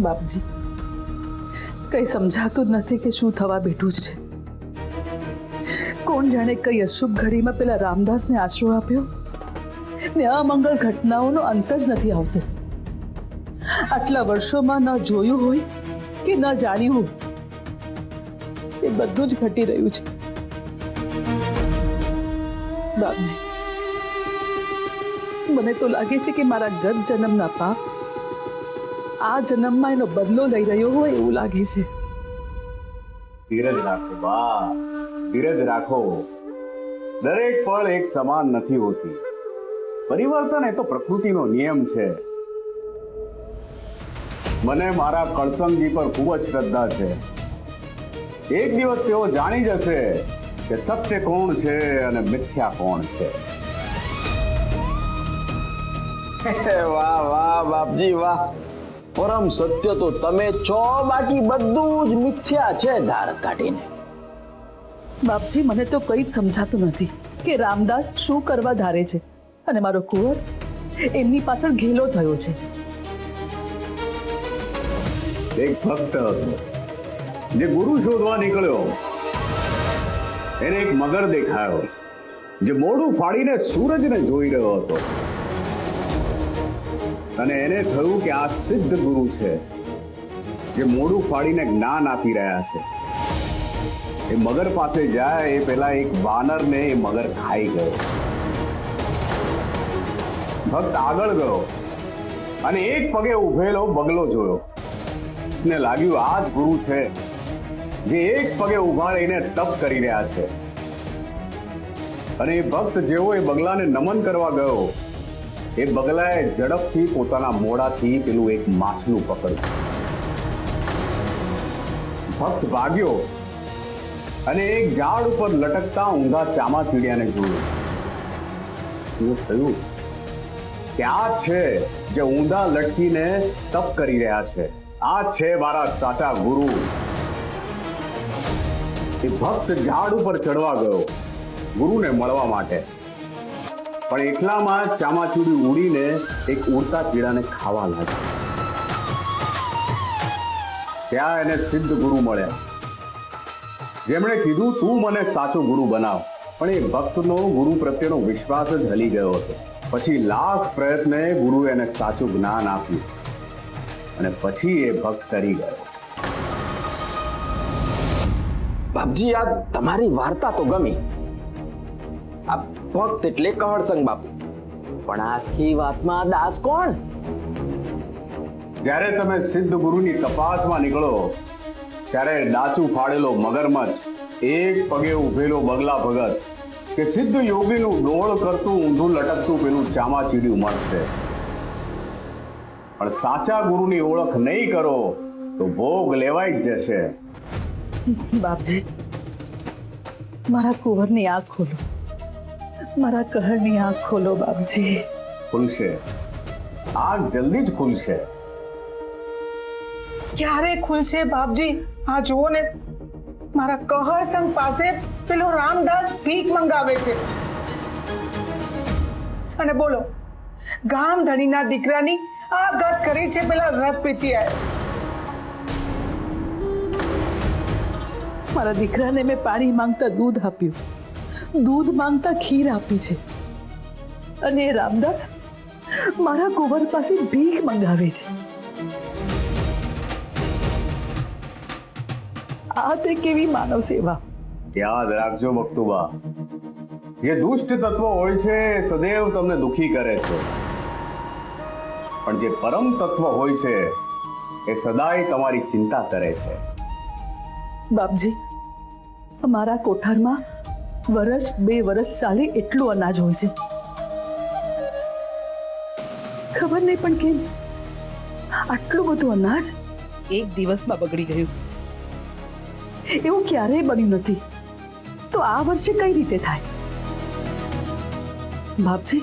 બાપજી, કઈ સમજાતું જ નથી કે શું થવા બેઠું છે। કોણ જાણે કઈ અશુભ ઘડીમાં પેલા રામદાસને આશરો આપ્યો ને અમંગળ ઘટનાઓનો અંત જ નથી આવતો। આટલા વર્ષોમાં ન જોયું હોય કે ન જાણ્યું હોય, એ બધું જ ઘટી રહ્યું છે। બાપજી, મને તો લાગે છે કે મારા ગત જન્મના પાપ આ જન્મમાં એનો બદલો લઈ રહ્યો હોય એવું લાગે છે। ધીરજ રાખો બા, ધીરજ રાખો। દરેક પળ એક સમાન નથી હોતી। પરિવર્તન એ તો પ્રકૃતિનો નિયમ છે। મને મારા કળસંગજી પર ખૂબ જ શ્રદ્ધા છે। એક દિવસ તેઓ જાણી જશે કે સત્ય કોણ છે અને મિથ્યા કોણ છે। વાહ વાહ બાપજી વાહ, પરમ સત્ય તો તમે છો, બાકી બધું જ મિથ્યા છે ધાર કાઢીને। બાપજી, મને તો કઈ જ સમજાતું નથી કે રામદાસ શું કરવા ધારે છે અને મારો કુંવર એમની પાછળ ઘેલો થયો છે। એક ભક્ત હતો જે ગુરુ શોધવા નીકળ્યો। એને એક મગર દેખાયો જે મોઢું ફાડીને સૂરજને જોઈ રહ્યો હતો અને એને થયું કે આ સિદ્ધ ગુરુ છે જે મોઢું ફાડીને જ્ઞાન આપી રહ્યા છે। એ મગર પાસે જાય એ પહેલા એક વાનરને એ મગર ખાઈ ગયો। ભક્ત આગળ ગયો અને એક પગે ઉભેલો બગલો જોયો ને લાગ્યું આ જ ગુરુ છે જે એક પગે ઉભા રહીને તપ કરી રહ્યા છે। અને એ ભક્ત જેવો એ બગલાને નમન કરવા ગયો, એ બગલાએ ઝડપથી પોતાના મોઢાથી પેલું એક માછલું પકડ્યું। ભક્ત ભાગ્યો અને એક ઝાડ ઉપર લટકતા ઊંધા ચામાચીડિયાને જોયું। થયું કે આ છે જે ઊંધા લટકીને તપ કરી રહ્યા છે, આ છે મારા સાચા ગુરુ। એ ભક્ત ઝાડ ઉપર ચડવા ગયો ગુરુને મળવા માટે, પણ એટલામાં ચામાચીડી ઉડીને એક ઉડતા કીડાને ખાવા લાગ્યો। ત્યાં એને સિદ્ધ ગુરુ મળ્યા, જેમણે કીધું તું મને સાચો ગુરુ બનાવ। પણ એ ભક્તનો ગુરુ પ્રત્યેનો વિશ્વાસ જ હલી ગયો હતો। પછી લાખ પ્રયત્ને ગુરુએ એને સાચું જ્ઞાન આપ્યું અને પછી એ ભક્ત તરી ગયો। બાપજી, આ તમારી વાર્તા તો ગમી। આ ભક્ત એટલે કહળસંગ બાપુ, પણ આખી વાતમાં દાસ કોણ? જ્યારે તમે સિદ્ધ ગુરુની તપાસમાં નીકળો ત્યારે ડાચું ફાડેલો મગરમચ્છ, એક પગે ઉભેલો બગલા ભગત કે સિદ્ધ યોગીનું ડોળ કરતું ઊંધું લટકતું પેલું ચામાચીડિયું મળશે। પણ સાચા ગુરુની ઓળખ નહીં કરો તો ભોગ લેવાઈ જ જશે। બાપજી, મારા કુંવરની આંખ ખોલો, મારા કહરની આંખ ખોલો બાપજી। ખુલશે, આંખ જલ્દી જ ખુલશે। ક્યારે ખુલશે બાપજી? આ જુઓ ને, મારા કહર સંગ પાસે પેલો રામદાસ ભીખ મંગાવે છે અને બોલો, ગામ ધણીના દીકરાની આ ગત કરી છે પેલા રથ પીતિયાએ। મારા દીકરાને મેં પાણી માંગતા દૂધ આપ્યું, દૂધ માંગતા ખીર આપી છે, અને એ રામદાસ મારા કુંવર પાસે ભીખ મંગાવે છે। આ તે કેવી માનવ સેવા! યાદ રાખજો ભક્તુબા, જે દુષ્ટ તત્વો હોય છે એ સદૈવ તમને દુખી કરે છે, પણ જે પરમ તત્વ હોય છે એ સદાય તમારી ચિંતા કરે છે। બાપજી, અમારા કોઠારમાં વર્ષ 2 વર્ષ ચાલે એટલું અનાજ હોય છે। ખબર નહીં પણ કેમ આટલું બધું અનાજ એક દિવસમાં બગડી ગયું। એવું ક્યારેય બન્યું નથી, તો આ વર્ષે કઈ રીતે થાય? બાપજી,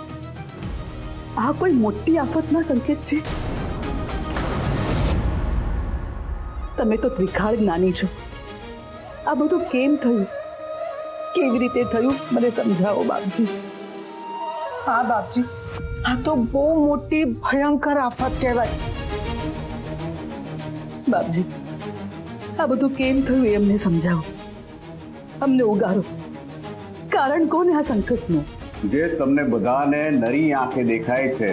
આ કોઈ મોટી આફતના સંકેત છે? તમે તો ત્રિકાળ જ્ઞાની છો, આ બધું કેમ થયું, કેવી રીતે થયું, મને સમજાવો બાપજી। હા બાપજી, આ તો બહુ મોટી ભયંકર આફત કહેવાય। બાપજી, આ બધું કેમ થયું એ અમને સમજાવો, અમને ઉગારો. કારણ કોને આ સંકટનું? જે તમને બધાને નરી આંખે દેખાય છે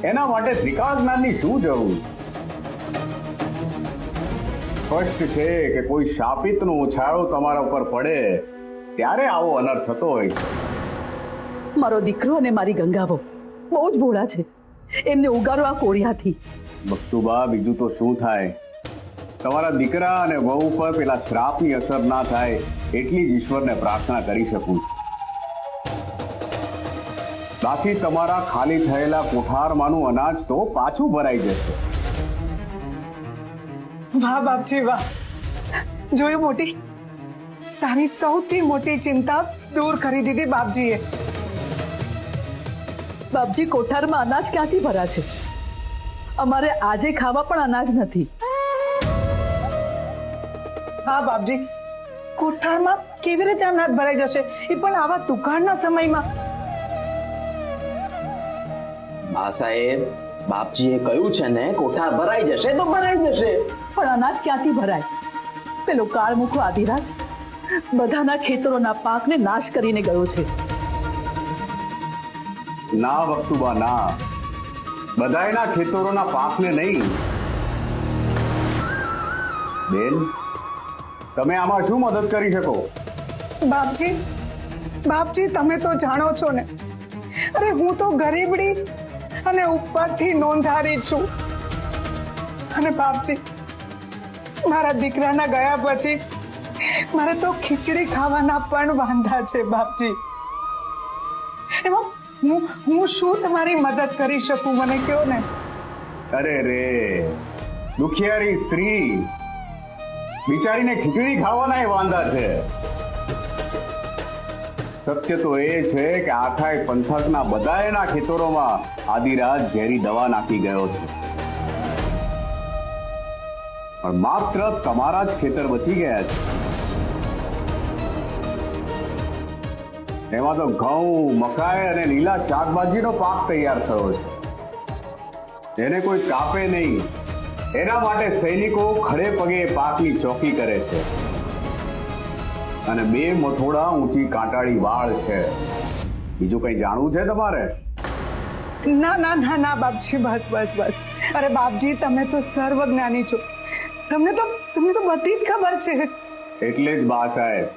એના માટે ત્રિકાળ જ્ઞાનની શું જરૂર? સ્પષ્ટ છે કે કોઈ શાપિતનો ઉછાળો તમારા ઉપર પડે ત્યારે આવો અનર્થ થતો હોય છે. મારો દીકરો અને મારી ગંગાવો બહુ જ ભોળા છે, એમને ઉગારો આ કોળિયાથી. ભક્તુબા, બીજું તો શું થાય? તમારા દીકરા અને વહુ પર પેલા શ્રાપની અસર ના થાય એટલી જ ઈશ્વરને પ્રાર્થના કરી શકું છું. બાકી તમારા ખાલી થયેલા કોઠારમાંનું અનાજ તો પાછું ભરાઈ જશે. વાહ બાપજી વાહ, જોયું મોટી, તારી સૌથી મોટી ચિંતા દૂર કરી દીધી બાપજીએ. બાપજી, કોઠારમાં અનાજ ક્યાંથી ભરાશે? અમારે આજે ખાવા પણ અનાજ નથી. હા બાપજી, કોઠારમાં કેવી રીતે અનાજ ભરાઈ જશે, એ પણ આવા દુકાળના સમયમાં? બા સાહેબ, બાપજીએ કહ્યું છે ને, કોઠાર ભરાઈ જશે તો ભરાઈ જશે. પણ અનાજ ક્યાંથી ભરાય? પેલો કાળમુખો આદિરાજ બધાના ખેતરોના પાકને નાશ કરીને ગયો છે. ના ભક્તુબા, ના, બધાયના ખેતરોના પાકને નહીં. બેન, તમે આમાં શું મદદ કરી શકો? બાપજી, બાપજી તમે તો જાણો છો ને, અરે હું તો ગરીબડી અને ઉપરથી નોંધારી છું. અને બાપજી, મારા દીકરાના ગયા પછી મારે તો ખીચડી ખાવાના પણ વાંધા છે બાપજી. એમાં હું શું તમારી મદદ કરી શકું, મને કહો ને. અરે રે, દુખિયારી સ્ત્રી બિચારીને ખીચડી ખાવાના વાંધા છે. સત્ય તો એ છે કે આખાય પંથકના બધાયના ખેતરોમાં આદિરાજ ઝેરી દવા નાખી ગયો છે, પણ માત્ર તમારા જ ખેતર બચી ગયા છે. એમાં તો ઘઉં, મકાઈ અને લીલા શાકભાજીનો પાક તૈયાર થયો છે. એને કોઈ કાપે નહીં, એના માટે સૈનિકો ખડે પગે પાકની ચોકી કરે છે. અને 2 મથોડા ઊંચી કાંટાળી વાળ છે. બીજું કઈ જાણવું છે તમારે? ના ના ના ના બાપજી, બસ બસ બસ. અરે બાપજી, તમે તો સર્વજ્ઞાની છો, તમને તો બધી જ ખબર છે. એટલે જ બા સાહેબ,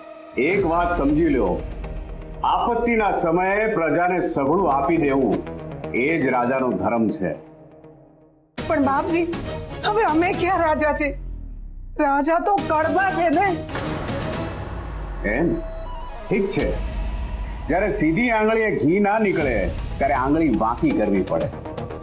એક વાત સમજી લો, આપત્તિના સમયે પ્રજાને સઘળું આપી દેવું એ જ રાજાનો ધર્મ છે. પણ બાપજી, હવે અમે ક્યાં રાજા છે? રાજા તો કડવા છે ને. એમ? ઠીક છે, જ્યારે સીધી આંગળીએ ઘી ના નીકળે ત્યારે આંગળી વાંકી કરવી પડે.